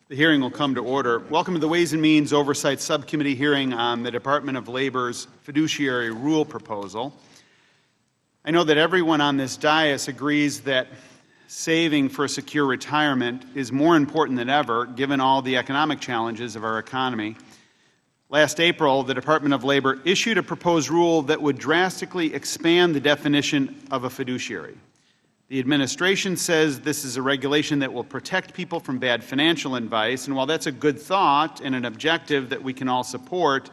The hearing will come to order. Welcome to the Ways and Means Oversight Subcommittee hearing on the Department of Labor's Fiduciary Rule proposal. I know that everyone on this dais agrees that saving for a secure retirement is more important than ever, given all the economic challenges of our economy. Last April, the Department of Labor issued a proposed rule that would drastically expand the definition of a fiduciary. The administration says this is a regulation that will protect people from bad financial advice, and while that's a good thought and an objective that we can all support,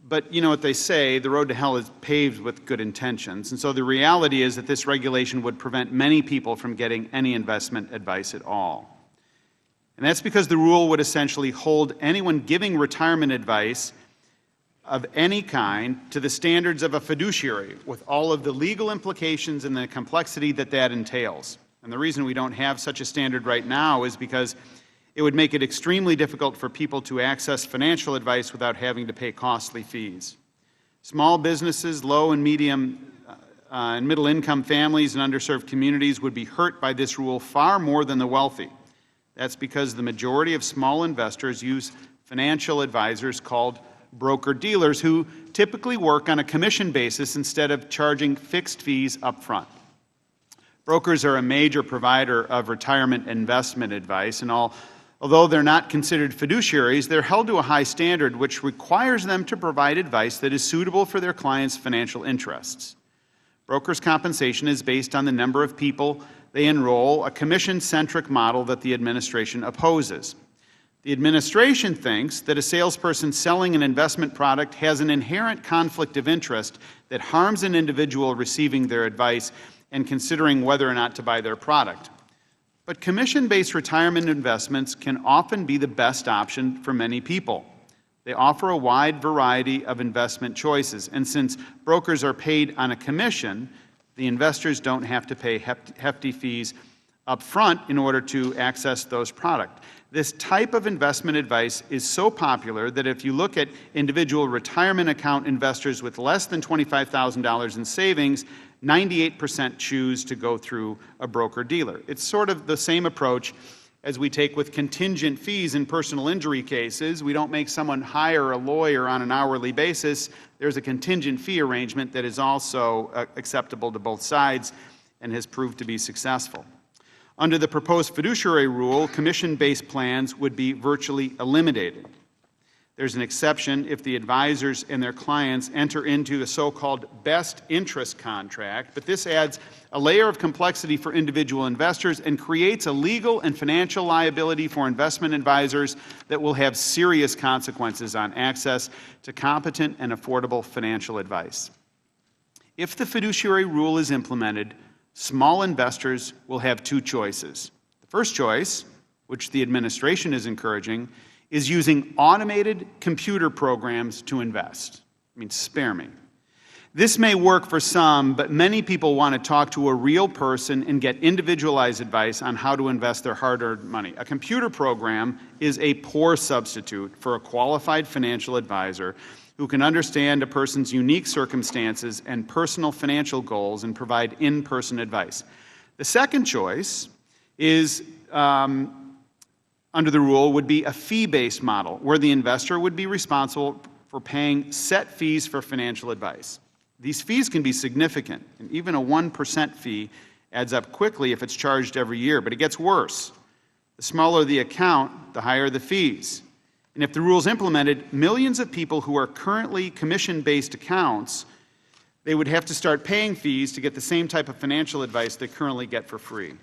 but you know what they say, the road to hell is paved with good intentions. And so the reality is that this regulation would prevent many people from getting any investment advice at all. And that's because the rule would essentially hold anyone giving retirement advice of any kind to the standards of a fiduciary, with all of the legal implications and the complexity that that entails. And the reason we don't have such a standard right now is because it would make it extremely difficult for people to access financial advice without having to pay costly fees. Small businesses, low and medium and middle income families and underserved communities would be hurt by this rule far more than the wealthy. That's because the majority of small investors use financial advisors called broker-dealers who typically work on a commission basis instead of charging fixed fees up front. Brokers are a major provider of retirement investment advice, and although they're not considered fiduciaries, they're held to a high standard which requires them to provide advice that is suitable for their clients' financial interests. Brokers' compensation is based on the number of people they enroll, a commission-centric model that the administration opposes. The administration thinks that a salesperson selling an investment product has an inherent conflict of interest that harms an individual receiving their advice and considering whether or not to buy their product. But commission-based retirement investments can often be the best option for many people. They offer a wide variety of investment choices, and since brokers are paid on a commission, the investors don't have to pay hefty fees up front in order to access those products. This type of investment advice is so popular that if you look at individual retirement account investors with less than $25,000 in savings, 98% choose to go through a broker-dealer. It's sort of the same approach as we take with contingent fees in personal injury cases. We don't make someone hire a lawyer on an hourly basis. There's a contingent fee arrangement that is also acceptable to both sides and has proved to be successful. Under the proposed fiduciary rule, commission-based plans would be virtually eliminated. There's an exception if the advisors and their clients enter into a so-called best interest contract, but this adds a layer of complexity for individual investors and creates a legal and financial liability for investment advisors that will have serious consequences on access to competent and affordable financial advice. If the fiduciary rule is implemented, small investors will have two choices. The first choice, which the administration is encouraging, is using automated computer programs to invest. I mean, spare me. This may work for some, but many people want to talk to a real person and get individualized advice on how to invest their hard-earned money. A computer program is a poor substitute for a qualified financial advisor who can understand a person's unique circumstances and personal financial goals and provide in-person advice. The second choice is, under the rule, would be a fee-based model where the investor would be responsible for paying set fees for financial advice. These fees can be significant, and even a 1% fee adds up quickly if it's charged every year, but it gets worse. The smaller the account, the higher the fees. And if the rule is implemented, millions of people who are currently commission-based accounts, they would have to start paying fees to get the same type of financial advice they currently get for free.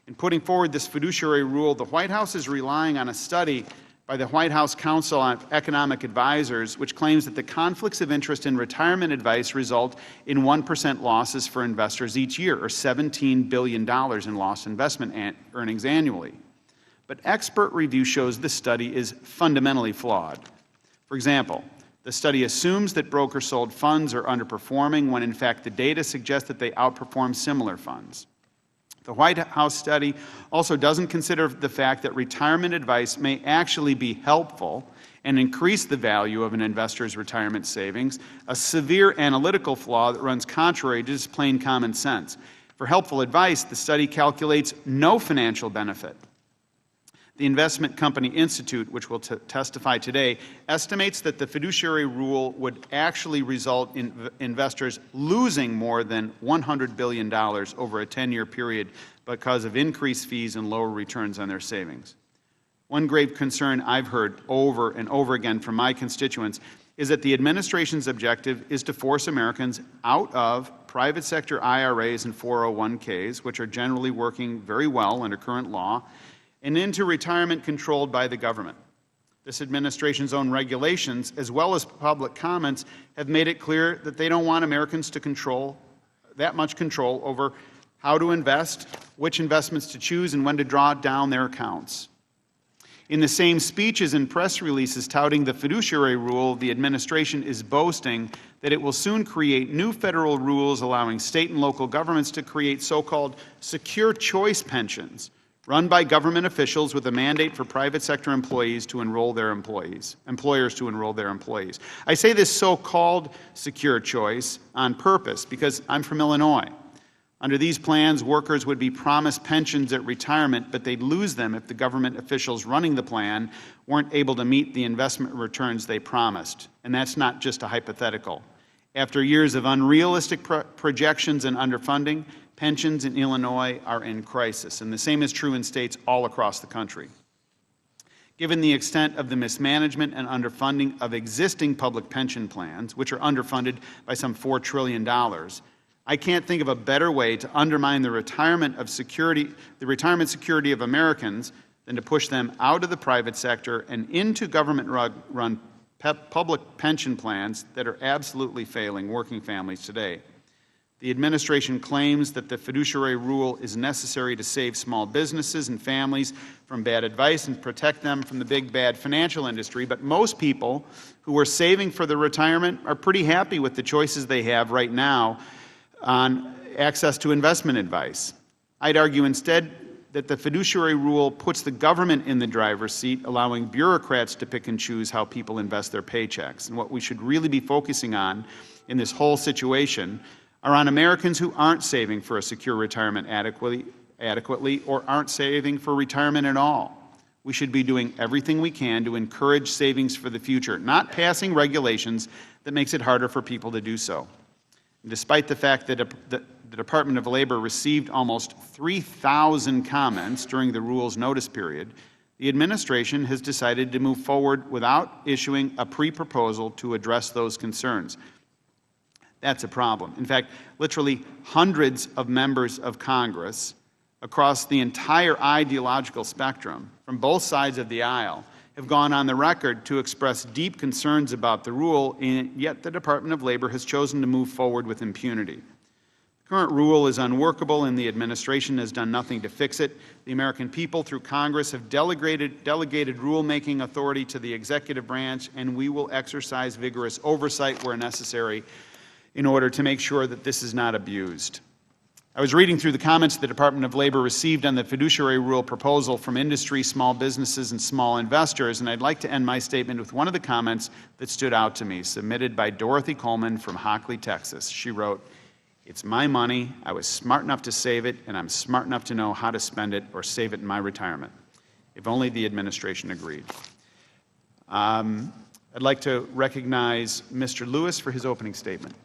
In putting forward this fiduciary rule, the White House is relying on a study by the White House Council on Economic Advisors, which claims that the conflicts of interest in retirement advice result in 1% losses for investors each year, or $17 billion in lost investment earnings annually. But expert review shows this study is fundamentally flawed. For example, the study assumes that broker-sold funds are underperforming when in fact the data suggests that they outperform similar funds. The White House study also doesn't consider the fact that retirement advice may actually be helpful and increase the value of an investor's retirement savings, a severe analytical flaw that runs contrary to just plain common sense. For helpful advice, the study calculates no financial benefit. The Investment Company Institute, which will testify today, estimates that the fiduciary rule would actually result in investors losing more than $100 billion over a 10-year period because of increased fees and lower returns on their savings. One grave concern I've heard over and over again from my constituents is that the administration's objective is to force Americans out of private sector IRAs and 401ks, which are generally working very well under current law, and into retirement controlled by the government. This administration's own regulations, as well as public comments, have made it clear that they don't want Americans to control that much control over how to invest, which investments to choose, and when to draw down their accounts. In the same speeches and press releases touting the fiduciary rule, the administration is boasting that it will soon create new federal rules allowing state and local governments to create so-called secure choice pensions run by government officials with a mandate for private sector employers to enroll their employees. I say this so-called secure choice on purpose because I'm from Illinois. Under these plans, workers would be promised pensions at retirement, but they'd lose them if the government officials running the plan weren't able to meet the investment returns they promised. And that's not just a hypothetical. After years of unrealistic projections and underfunding, pensions in Illinois are in crisis, and the same is true in states all across the country. Given the extent of the mismanagement and underfunding of existing public pension plans, which are underfunded by some $4 trillion, I can't think of a better way to undermine the retirement security of Americans than to push them out of the private sector and into government-run public pension plans that are absolutely failing working families today. The administration claims that the fiduciary rule is necessary to save small businesses and families from bad advice and protect them from the big bad financial industry, but most people who are saving for their retirement are pretty happy with the choices they have right now on access to investment advice. I'd argue instead that the fiduciary rule puts the government in the driver's seat, allowing bureaucrats to pick and choose how people invest their paychecks. And what we should really be focusing on in this whole situation are on Americans who aren't saving for a secure retirement adequately or aren't saving for retirement at all. We should be doing everything we can to encourage savings for the future, not passing regulations that makes it harder for people to do so. And despite the fact that the Department of Labor received almost 3,000 comments during the rule's notice period, the administration has decided to move forward without issuing a pre-proposal to address those concerns. That's a problem. In fact, literally hundreds of members of Congress across the entire ideological spectrum from both sides of the aisle have gone on the record to express deep concerns about the rule, and yet the Department of Labor has chosen to move forward with impunity. The current rule is unworkable, and the administration has done nothing to fix it. The American people, through Congress, have delegated rulemaking authority to the executive branch, and we will exercise vigorous oversight where necessary in order to make sure that this is not abused. I was reading through the comments the Department of Labor received on the fiduciary rule proposal from industry, small businesses, and small investors, and I'd like to end my statement with one of the comments that stood out to me, submitted by Dorothy Coleman from Hockley, Texas. She wrote, "It's my money, I was smart enough to save it, and I'm smart enough to know how to spend it or save it in my retirement. If only the administration agreed." I'd like to recognize Mr. Lewis for his opening statement.